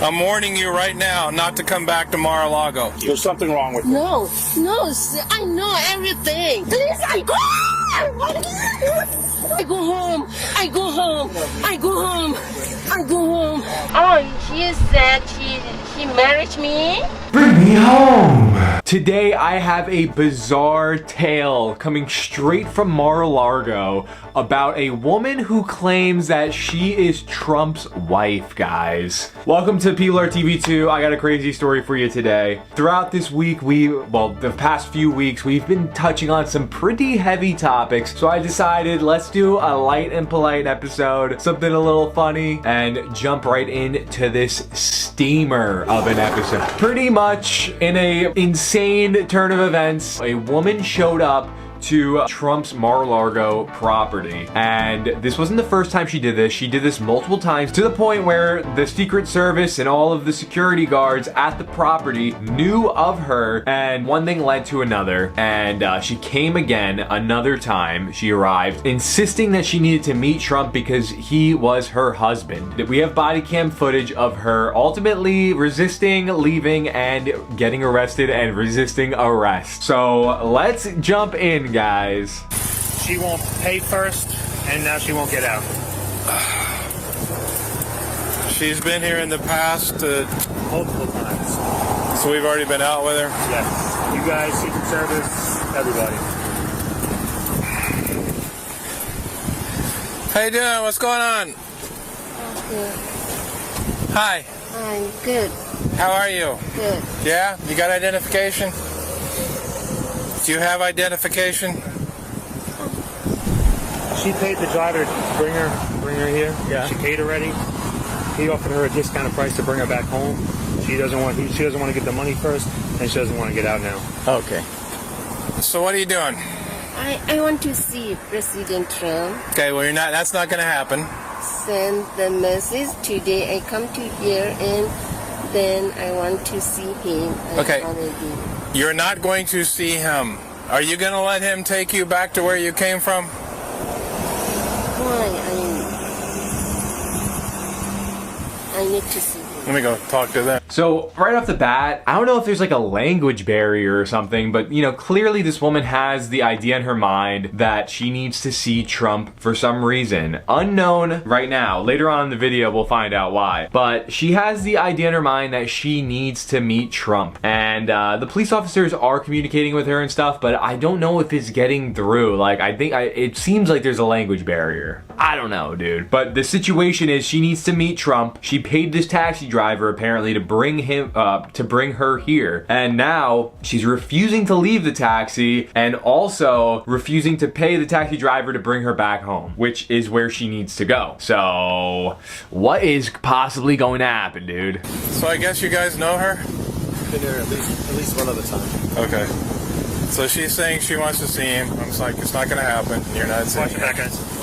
I'm warning you right now not to come back to Mar-a-Lago. There's something wrong with you. No, I know everything. Please, I go home. I go home. I go home. I go home. I go home. Oh, she said she married me. Bring me home! Today I have a bizarre tale coming straight from Mar-a-Lago about a woman who claims that she is Trump's wife, guys. Welcome to Peablar TV2. I got a crazy story for you today. Throughout this week, the past few weeks, we've been touching on some pretty heavy topics, so I decided let's do a light and polite episode, something a little funny, and jump right into this steamer of an episode. Pretty much in a insane turn of events, a woman showed up to Trump's Mar-a-Lago property. And this wasn't the first time she did this. She did this multiple times to the point where the Secret Service and all of the security guards at the property knew of her, and one thing led to another. And she came again another time. She arrived, insisting that she needed to meet Trump because he was her husband. We have body cam footage of her ultimately resisting, leaving, and getting arrested and resisting arrest. So let's jump in, guys. She won't pay first, and now she won't get out. She's been here in the past Multiple times. so we've already been out with her. Yes. You guys, Secret Service, everybody. How you doing? What's going on? Good. Hi. I'm good. How are you? Good. Yeah? You got identification? Do you have identification? She paid the driver to bring her here. Yeah. She paid already. He offered her a discounted price to bring her back home. She doesn't want to get the money first, and she doesn't want to get out now. Okay. So what are you doing? I want to see President Trump. Okay, well that's not gonna happen. Send the message today. I come to here and then I want to see him. Okay. You're not going to see him. Are you going to let him take you back to where you came from? Why? I need to see him. Let me go talk to them. So right off the bat, I don't know if there's like a language barrier or something, but clearly this woman has the idea in her mind that she needs to see Trump for some reason. Unknown right now. Later on in the video, we'll find out why. But she has the idea in her mind that she needs to meet Trump. And the police officers are communicating with her and stuff, but I don't know if it's getting through. Like, it seems like there's a language barrier. I don't know, dude. But the situation is she needs to meet Trump. She paid this taxi driver apparently to bring her here, and now she's refusing to leave the taxi and also refusing to pay the taxi driver to bring her back home, which is where she needs to go. So what is possibly going to happen, dude? So I guess you guys know her? Been here at least one other time. Okay. So she's saying she wants to see him. I'm just like, it's not going to happen. You're not seeing Watch him. your back, guys.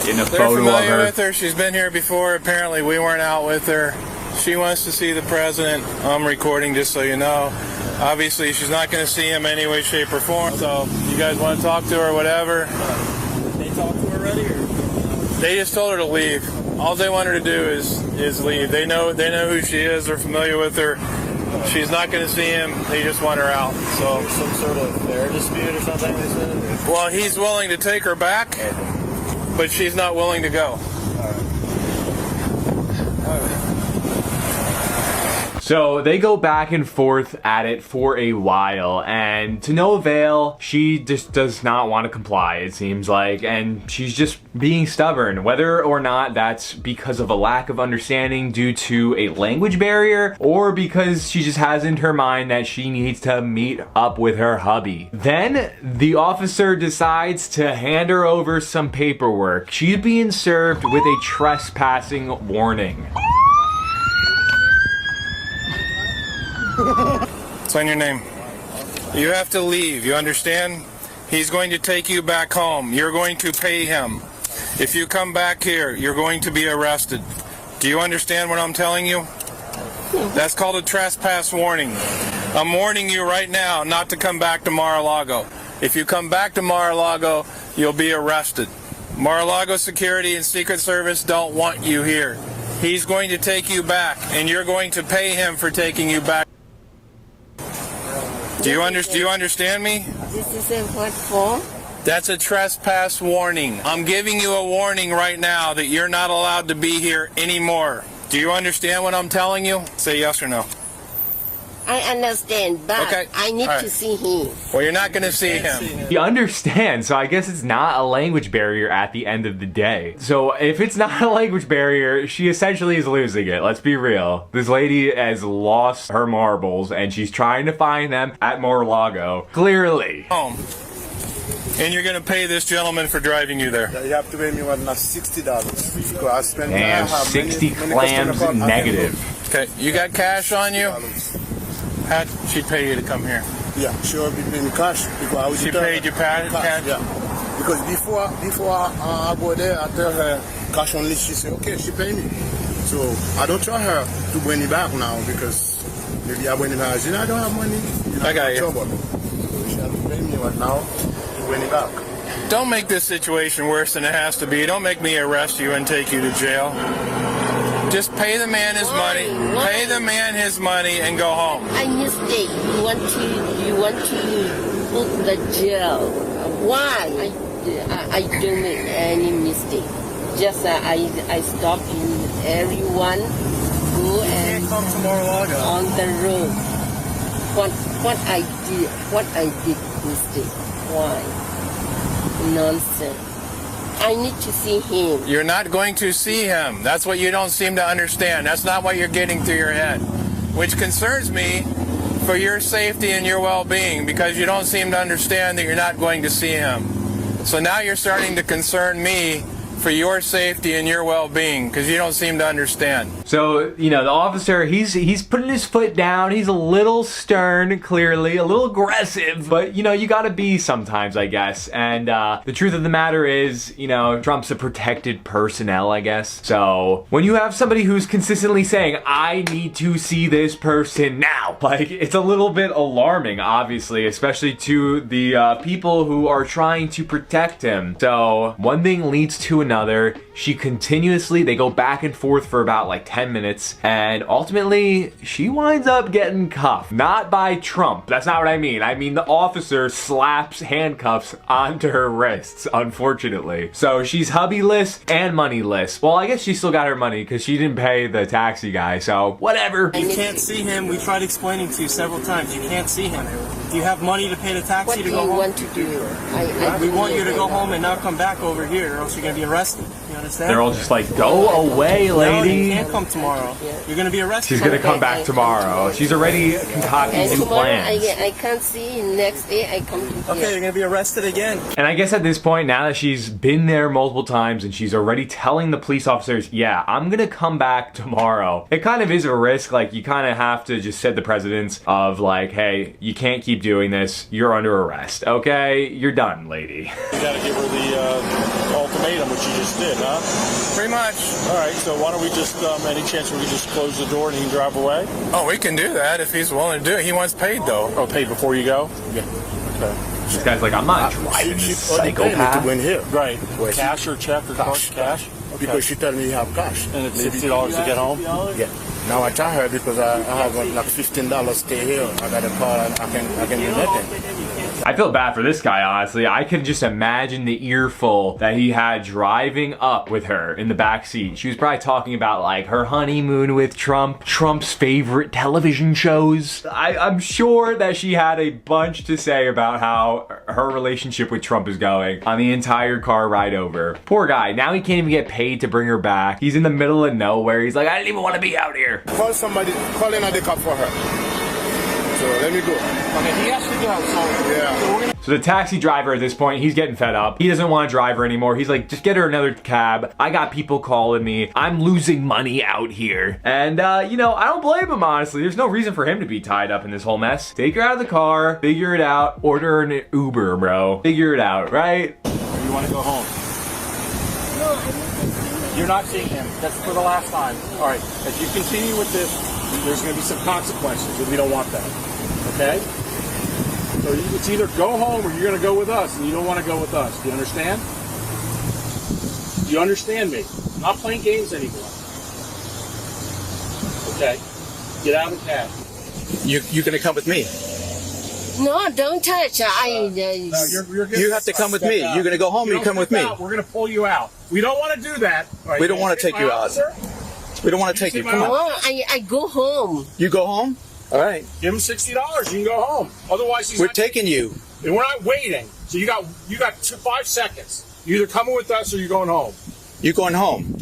In a They're photo of familiar her. with her. She's been here before. Apparently, we weren't out with her. She wants to see the president. I'm recording just so you know. Obviously, she's not going to see him any way, shape, or form. So, you guys want to talk to her or whatever? They talked to her already, or? They just told her to leave. All they want her to do is leave. They know who she is. They're familiar with her. She's not going to see him. They just want her out. So, Some sort of fair dispute or something, they said? well, he's willing to take her back, but she's not willing to go. So they go back and forth at it for a while, and to no avail. She just does not want to comply, it seems like, and she's just being stubborn, whether or not that's because of a lack of understanding due to a language barrier, or because she just has in her mind that she needs to meet up with her hubby. Then the officer decides to hand her over some paperwork. She's being served with a trespassing warning. Sign your name. You have to leave. You understand? He's going to take you back home. You're going to pay him. If you come back here, you're going to be arrested. Do you understand what I'm telling you? That's called a trespass warning. I'm warning you right now not to come back to Mar-a-Lago. If you come back to Mar-a-Lago, you'll be arrested. Mar-a-Lago Security and Secret Service don't want you here. He's going to take you back, and you're going to pay him for taking you back. Do you understand me? This is what for? That's a trespass warning. I'm giving you a warning right now that you're not allowed to be here anymore. Do you understand what I'm telling you? Say yes or no. I understand, but Okay. I need to see him. Well, you're not going to see him. He understands, so I guess it's not a language barrier at the end of the day. So if it's not a language barrier, she essentially is losing it. Let's be real. This lady has lost her marbles, and she's trying to find them at Mar-a-Lago. Clearly. Home. And you're going to pay this gentleman for driving you there. You have to pay me $60. Because I spend And 60 clams negative. Okay, you got cash on you? How'd she pay you to come here? Yeah, she will be paying me cash. Because She paid you cash? Yeah. Because before I go there, I tell her cash only. She say, okay, she pay me. So I don't try her to bring it back now because maybe I bring it back. I don't have money. I got you. Trouble. So she has to pay me right now to bring it back. Don't make this situation worse than it has to be. Don't make me arrest you and take you to jail. Just pay the man his money. Pay the man his money and go home. I mistake. You want to put the jail. Why? I don't make any mistake. Just I stop you. Everyone go and Come to Mar-a-Lago. on the road. What I did mistake. Why? Nonsense. I need to see him. You're not going to see him. That's what you don't seem to understand. That's not what you're getting through your head. Which concerns me for your safety and your well-being because you don't seem to understand that you're not going to see him. So now you're starting to concern me for your safety and your well-being because you don't seem to understand. So, you know, the officer, he's putting his foot down. He's a little stern, clearly, a little aggressive, but, you know, you gotta be sometimes, I guess. And the truth of the matter is, you know, Trump's a protected personnel, I guess. So when you have somebody who's consistently saying, I need to see this person now, like, it's a little bit alarming, obviously, especially to the people who are trying to protect him. So one thing leads to another. They go back and forth for about like 10 minutes, and ultimately she winds up getting cuffed. Not by Trump. That's not what I mean. I mean the officer slaps handcuffs onto her wrists, unfortunately. So she's hubbyless and moneyless. Well, I guess she still got her money because she didn't pay the taxi guy, so whatever. You can't see him. We tried explaining to you several times. You can't see him. Do you have money to pay the taxi What to do go you home? want to do? We want you to go home and not come back over here, or else you're going to be arrested. You understand? They're all just like, go away, No, lady. you can't come tomorrow. You're going to be arrested. She's gonna come back tomorrow. She's already concocting And new tomorrow plans. I can't see. Next day I come to here. Okay, you're going to be arrested again. And I guess at this point, now that she's been there multiple times and she's already telling the police officers, yeah, I'm gonna come back tomorrow. It kind of is a risk. Like, you kind of have to just set the precedence of like, hey, you can't keep doing this. You're under arrest. Okay, you're done, lady. You gotta give her the ultimatum, which you just did, huh? Pretty much. All right, so why don't we just, any chance we can just close the door and he can drive away? Oh, we can do that if he's willing to do it. He wants paid though. Oh, pay before you go? Yeah. Okay. This guy's like, I'm not driving this psychopath. To win here. Right. Cash or check or card? Cash? Okay. Because she told me you have cash. And it's $60 to get home? Yeah. Now I tell her because I have like $15 stay here. I got a car and I can do nothing. I feel bad for this guy, honestly. I can just imagine the earful that he had driving up with her in the back seat. She was probably talking about like her honeymoon with Trump, Trump's favorite television shows. I'm sure that she had a bunch to say about how her relationship with Trump is going on the entire car ride over. Poor guy. Now he can't even get paid to bring her back. He's in the middle of nowhere. He's like, I didn't even want to be out here. Call somebody, call in the cop for her. So let me go. Okay, he has to go. So Yeah. So the taxi driver at this point, he's getting fed up. He doesn't want to drive her anymore. He's like, just get her another cab. I got people calling me. I'm losing money out here. And, you know, I don't blame him, honestly. There's no reason for him to be tied up in this whole mess. Take her out of the car, figure it out, order an Uber, bro. Figure it out, right? Or you want to go home? No, I need to see him. You're not seeing him. That's for the last time. All right. If you continue with this, there's going to be some consequences, and we don't want that. Okay? So it's either go home or you're going to go with us, and you don't want to go with us. Do you understand? Do you understand me? I'm not playing games anymore. Okay? Get out of the cab. You're gonna come with me. No, don't touch. You're You have to come with me. You're gonna go home and you come with me. We're gonna pull you out. We don't want to do that. Right, We don't want to take you out. We don't want to take you. Come on. No, I go home. You go home? All right. Give him $60. You can go home. Otherwise, he's We're not taking you. and we're not waiting. So you got 5 seconds. You're either coming with us or you're going home. You're going home.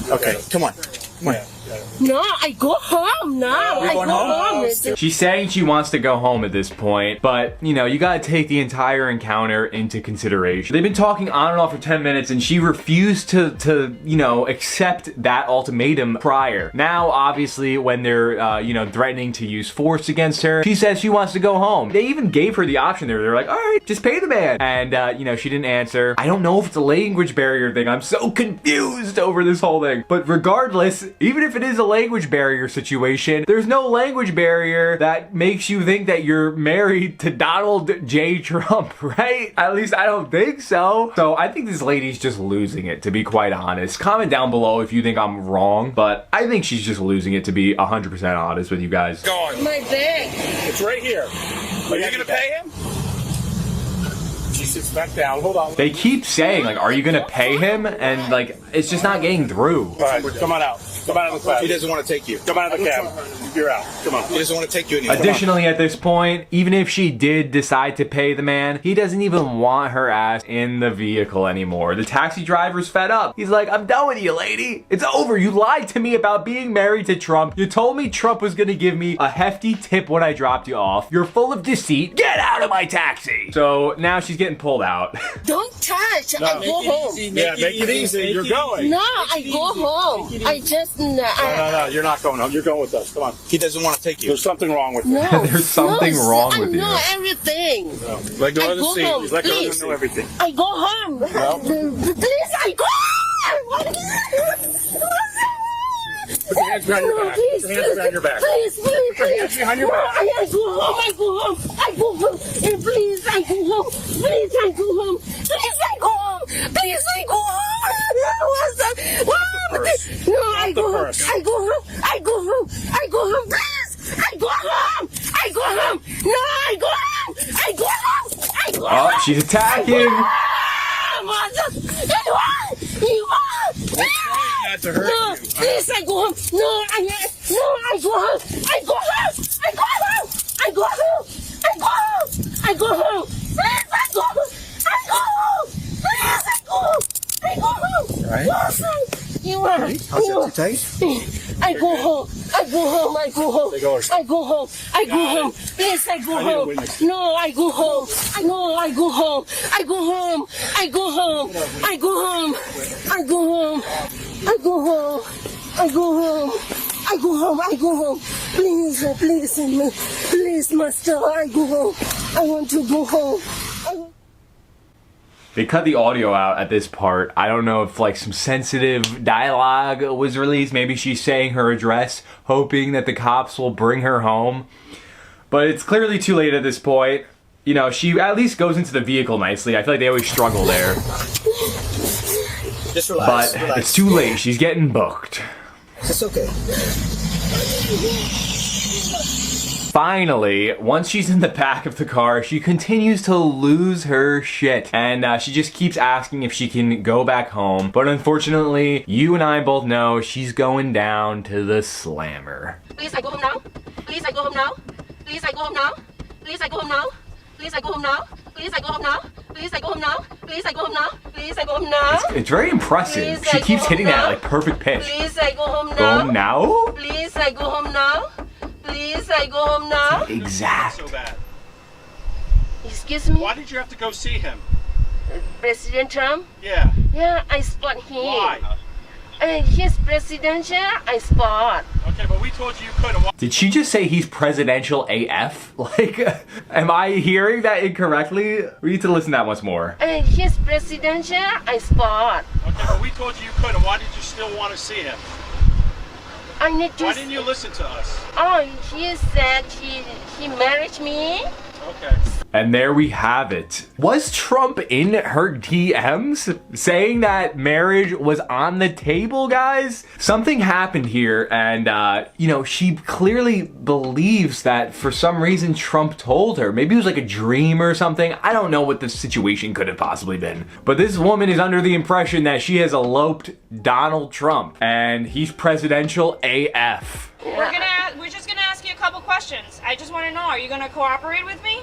Okay. Come on. Come on. No, I go home now. You're I go going home? home. She's saying she wants to go home at this point, but you know, you gotta take the entire encounter into consideration. They've been talking on and off for 10 minutes and she refused to you know, accept that ultimatum prior. Now, obviously, when they're, you know, threatening to use force against her, she says she wants to go home. They even gave her the option there. They're like, all right, just pay the man. And, you know, she didn't answer. I don't know if it's a language barrier thing. I'm so confused over this whole thing. But regardless, even if it is a language barrier situation, there's no language barrier that makes you think that you're married to Donald J. Trump, right? At least I don't think so. So I think this lady's just losing it, to be quite honest. Comment down below if you think I'm wrong, but I think she's just losing it, to be 100% honest with you guys. Go on. My bag. It's right here. Are you gonna pay him? She sits back down. Hold on. They keep saying, like, are you gonna pay him? And, like, it's just not getting through. All right, come on out. Come out of the cab. He doesn't want to take you. Come out of the cab. You're out. Come on. He doesn't want to take you anymore. Additionally, at this point, even if she did decide to pay the man, he doesn't even want her ass in the vehicle anymore. The taxi driver's fed up. He's like, I'm done with you, lady. It's over. You lied to me about being married to Trump. You told me Trump was gonna give me a hefty tip when I dropped you off. You're full of deceit. Get out of my taxi. So now she's getting pulled out. Don't touch. I go home. Yeah, make it easy. You're going. No, I go home. I just No, you're not going home. You're going with us. Come on. He doesn't want to take you. There's something wrong with you. no. There's something wrong with you. I know everything. Let go I of the go seat. home, Let go of please. the know everything. I go home. Please, I go home. Put your hands behind your back. Please, Put your hands behind your back. Please, please, Put your hands behind your No, back. I go home. I go home. I go home. Please, I go home. Please, I go home. Please, I go home. Please, I go home. No, I go home. I go home. I go home. I go home. Please, I go home. I go home. No, I go home. I go home. I go home. Oh, she's attacking. Not to hurt No, you. please, I go home. No, I go home. I go home. I go home. I go home. I go home. I go home. Please, I go home. I go home. Please, I go home. I go home. Right? You are. How's that too tight? I go home. I go home. I go home. Take over. I go home. I go home. Please, I go home. No, I go home. No, I go home. I go home. I go home. I go home. I go home. I go home. I go home. I go home. I go home. Please, please, master. I go home. I want to go home. They cut the audio out at this part. I don't know if like some sensitive dialogue was released. Maybe she's saying her address, hoping that the cops will bring her home. But it's clearly too late at this point. You know, she at least goes into the vehicle nicely. I feel like they always struggle there. Just relax. But relax. it's too late. She's getting booked. It's okay. Finally, once she's in the back of the car, she continues to lose her shit. And she just keeps asking if she can go back home. But unfortunately, you and I both know she's going down to the slammer. Please, I go home now. Please, I go home now. Please, I go home now. Please, I go home now. Please, I go home now. Please, I go home now. Please, I go home now. Please, I go home now. Please, I go home now. It's very impressive. Please, She I keeps go hitting home that now. like perfect pitch. Please, I go home Go now. home now? Please, I go home now. Please, I go home now. Exact. So bad. Excuse me, Why did you have to go see him? President Trump. Yeah. Yeah, I spot him. Why? His presidential, I spot. Okay, but we told you you couldn't. Did she just say he's presidential AF? Like, am I hearing that incorrectly? We need to listen to that once more. His presidential, I spot. Okay, but we told you you couldn't. Why did you still want to see him? I need to. Why didn't you listen to us? Oh, he said he married me. Okay. And there we have it. Was Trump in her DMs saying that marriage was on the table, guys? Something happened here, and you know, she clearly believes that for some reason Trump told her. Maybe it was like a dream or something. I don't know what the situation could have possibly been. But this woman is under the impression that she has eloped Donald Trump, and he's presidential AF. We're just gonna ask you a couple questions. I just want to know, are you gonna cooperate with me?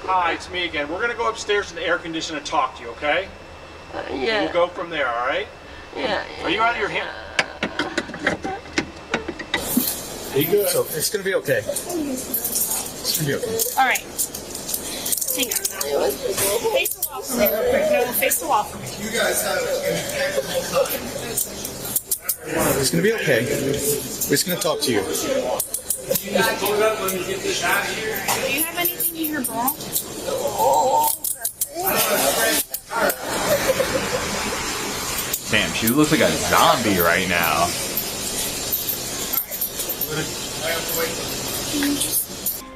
Hi, it's me again. We're gonna go upstairs to the air conditioner and talk to you, okay? Yeah. We'll go from there, all right? Yeah. Are you out of your hand? Are you good? So it's gonna be okay. It's gonna be okay. All right. Hang on now. Face the wall for me real quick. No, face the wall for me. You guys have It's gonna be okay. We're just gonna talk to you. Do you have anything in your bra? Damn, she looks like a zombie right now.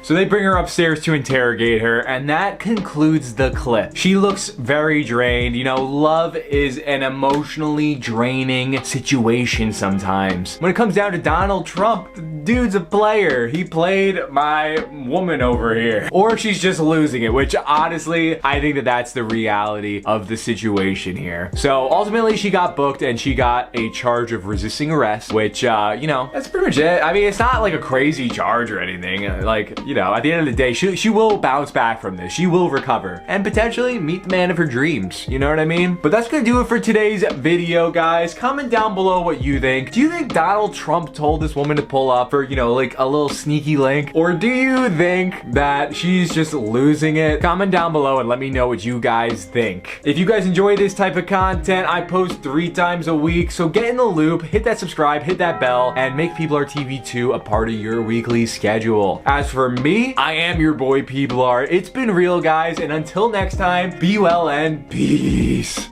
So they bring her upstairs to interrogate her, and that concludes the clip. She looks very drained. You know, love is an emotionally draining situation sometimes. When it comes down to Donald Trump, the dude's a player. He played my woman over here. Or she's just losing it, which honestly, I think that that's the reality of the situation here. So ultimately, she got booked and she got a charge of resisting arrest, which, you know, that's pretty much it. I mean, it's not like a crazy charge or anything. Like, you know, at the end of the day, she will bounce back from this. She will recover and potentially meet the man of her dreams. You know what I mean? But that's gonna do it for today's video, guys. Comment down below what you think. Do you think Donald Trump told this woman to pull up for, you know, like a little sneaky link? Or do you think that she's just losing it? Comment down below and let me know what you guys think. If you guys enjoy this type of content, I post 3 times a week, so get in the loop, hit that subscribe, hit that bell, and make Peablar TV 2 a part of your weekly schedule. As for me, I am your boy Peablar. It's been real, guys, and until next time, be well and peace.